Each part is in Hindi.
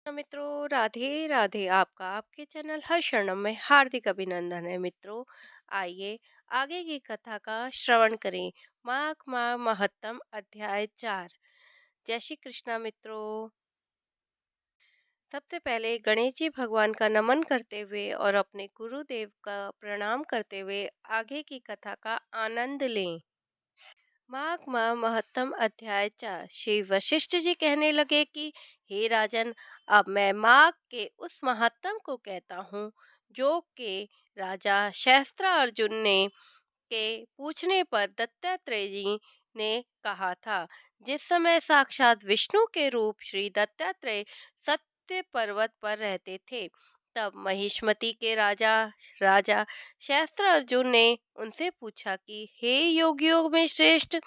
मित्रों, राधे राधे। आपका आपके चैनल हर शरणम में हार्दिक अभिनंदन है। मित्रों, आइए आगे की कथा का श्रवण करें। माघ माह महत्तम अध्याय 4। जय श्री कृष्णा। मित्रों, सबसे पहले गणेश जी भगवान का नमन करते हुए और अपने गुरुदेव का प्रणाम करते हुए आगे की कथा का आनंद लें। माघ माह महत्तम अध्याय 4। श्री वशिष्ठ जी कहने लगे कि हे राजन, अब मैं माघ के उस महत्तम को कहता हूँ जो कि राजा शस्त्र अर्जुन ने के पूछने पर दत्तात्रेय जी ने कहा था। जिस समय साक्षात विष्णु के रूप श्री दत्तात्रेय सत्य पर्वत पर रहते थे, तब महिष्मति के राजा राजा शस्त्र अर्जुन ने उनसे पूछा कि हे योगियों में श्रेष्ठ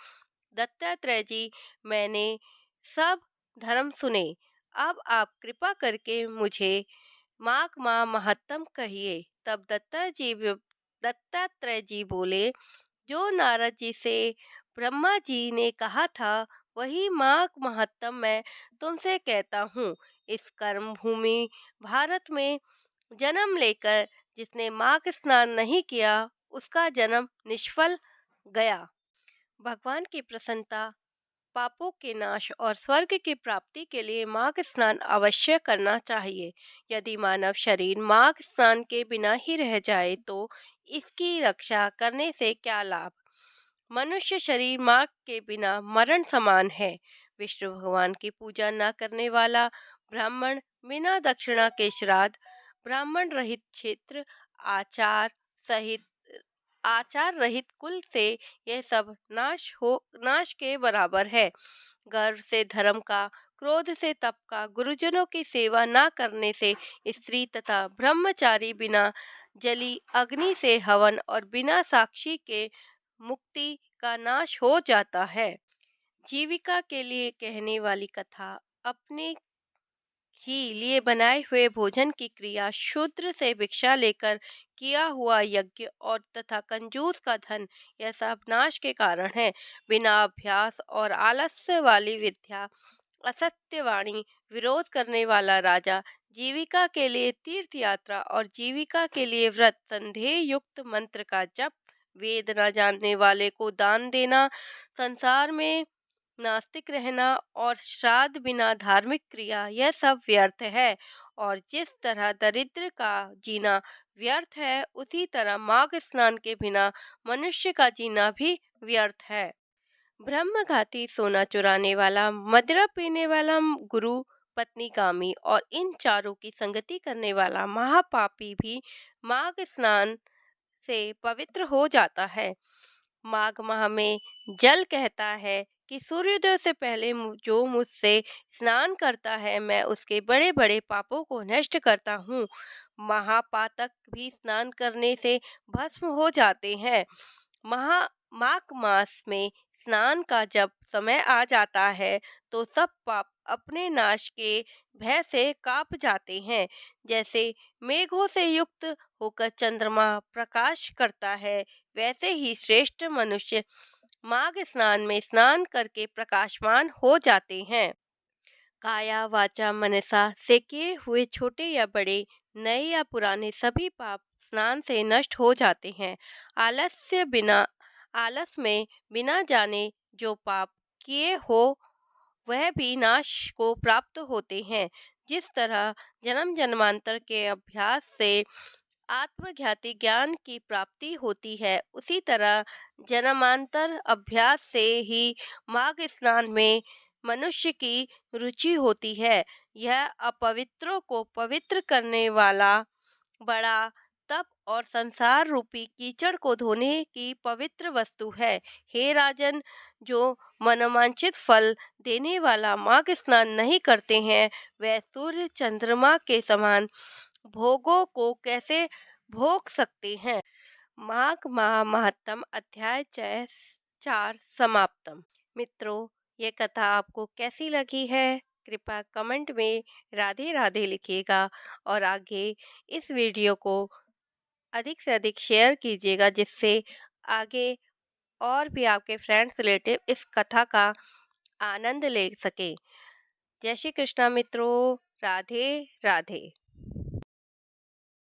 दत्तात्रेय जी, मैंने सब धर्म सुने। अब आप कृपा करके मुझे माघ माह महत्तम कहिए। तब दत्तात्रेय जी बोले, जो नारद जी से ब्रह्मा जी ने कहा था वही माघ महत्तम मैं तुमसे कहता हूँ। इस कर्म भूमि भारत में जन्म लेकर जिसने माघ स्नान नहीं किया, उसका जन्म निष्फल गया। भगवान की प्रसन्नता, पापों के नाश और स्वर्ग की प्राप्ति के लिए माघ स्नान अवश्य करना चाहिए। यदि मानव शरीर माघ स्नान के बिना ही रह जाए तो इसकी रक्षा करने से क्या लाभ। मनुष्य शरीर माघ के बिना मरण समान है। विष्णु भगवान की पूजा न करने वाला ब्राह्मण बिना दक्षिणा के श्राद्ध, ब्राह्मण रहित क्षेत्र, आचार सहित आचार रहित कुल से यह सब नाश के बराबर है। गर्व से धर्म का, क्रोध से तप का, गुरुजनों की सेवा न करने से स्त्री तथा ब्रह्मचारी बिना जली अग्नि से हवन और बिना साक्षी के मुक्ति का नाश हो जाता है। जीविका के लिए कहने वाली कथा, अपने ही लिए बनाए हुए भोजन की क्रिया, शूद्र से भिक्षा लेकर किया हुआ यज्ञ और तथा कंजूस का धन, यह सब नाश के कारण है। बिना अभ्यास और आलस्य वाली विद्या, असत्य वाणी, विरोध करने वाला राजा, जीविका के लिए तीर्थ यात्रा और जीविका के लिए व्रत, संदेह युक्त मंत्र का जप, वेद न जानने वाले को दान देना, संसार में नास्तिक रहना और श्राद्ध बिना धार्मिक क्रिया, यह सब व्यर्थ है। और जिस तरह दरिद्र का जीना व्यर्थ है, उसी तरह माघ स्नान के बिना मनुष्य का जीना भी व्यर्थ है। ब्रह्मघाती, सोना चुराने वाला, मदिरा पीने वाला, गुरु पत्नी कामी और इन चारों की संगति करने वाला महापापी भी माघ स्नान से पवित्र हो जाता है। माघ माह में जल कहता है कि सूर्योदय से पहले जो मुझसे स्नान करता है, मैं उसके बड़े बड़े पापों को नष्ट करता हूँ। महापातक भी स्नान करने से भस्म हो जाते हैं। महा माघ मास में स्नान का जब समय आ जाता है तो सब पाप अपने नाश के भय से कांप जाते हैं। जैसे मेघों से युक्त होकर चंद्रमा प्रकाश करता है, वैसे ही श्रेष्ठ मनुष्य माघ स्नान में स्नान करके प्रकाशमान हो जाते हैं। काया वाचा मनसा से किए हुए छोटे या बड़े, नए या पुराने सभी पाप स्नान से नष्ट हो जाते हैं। आलस्य बिना आलस में बिना जाने जो पाप किए हो, वह भी नाश को प्राप्त होते हैं। जिस तरह जन्म जन्मांतर के अभ्यास से आत्मज्ञाति ज्ञान की प्राप्ति होती है, उसी तरह जन्मांतर अभ्यास से ही माघ स्नान में मनुष्य की रुचि होती है। यह अपवित्रों को पवित्र करने वाला बड़ा तप और संसार रूपी कीचड़ को धोने की पवित्र वस्तु है। हे राजन, जो मनोवांछित फल देने वाला माघ स्नान नहीं करते हैं, वह सूर्य चंद्रमा के समान भोगों को कैसे भोग सकते हैं। माघ माह महत्तम अध्याय 4 समाप्तम। मित्रों, ये कथा आपको कैसी लगी है? कृपया कमेंट में राधे राधे लिखिएगा और आगे इस वीडियो को अधिक से अधिक शेयर कीजिएगा, जिससे आगे और भी आपके फ्रेंड्स रिलेटिव इस कथा का आनंद ले सके। जय श्री कृष्णा। मित्रों। राधे राधे।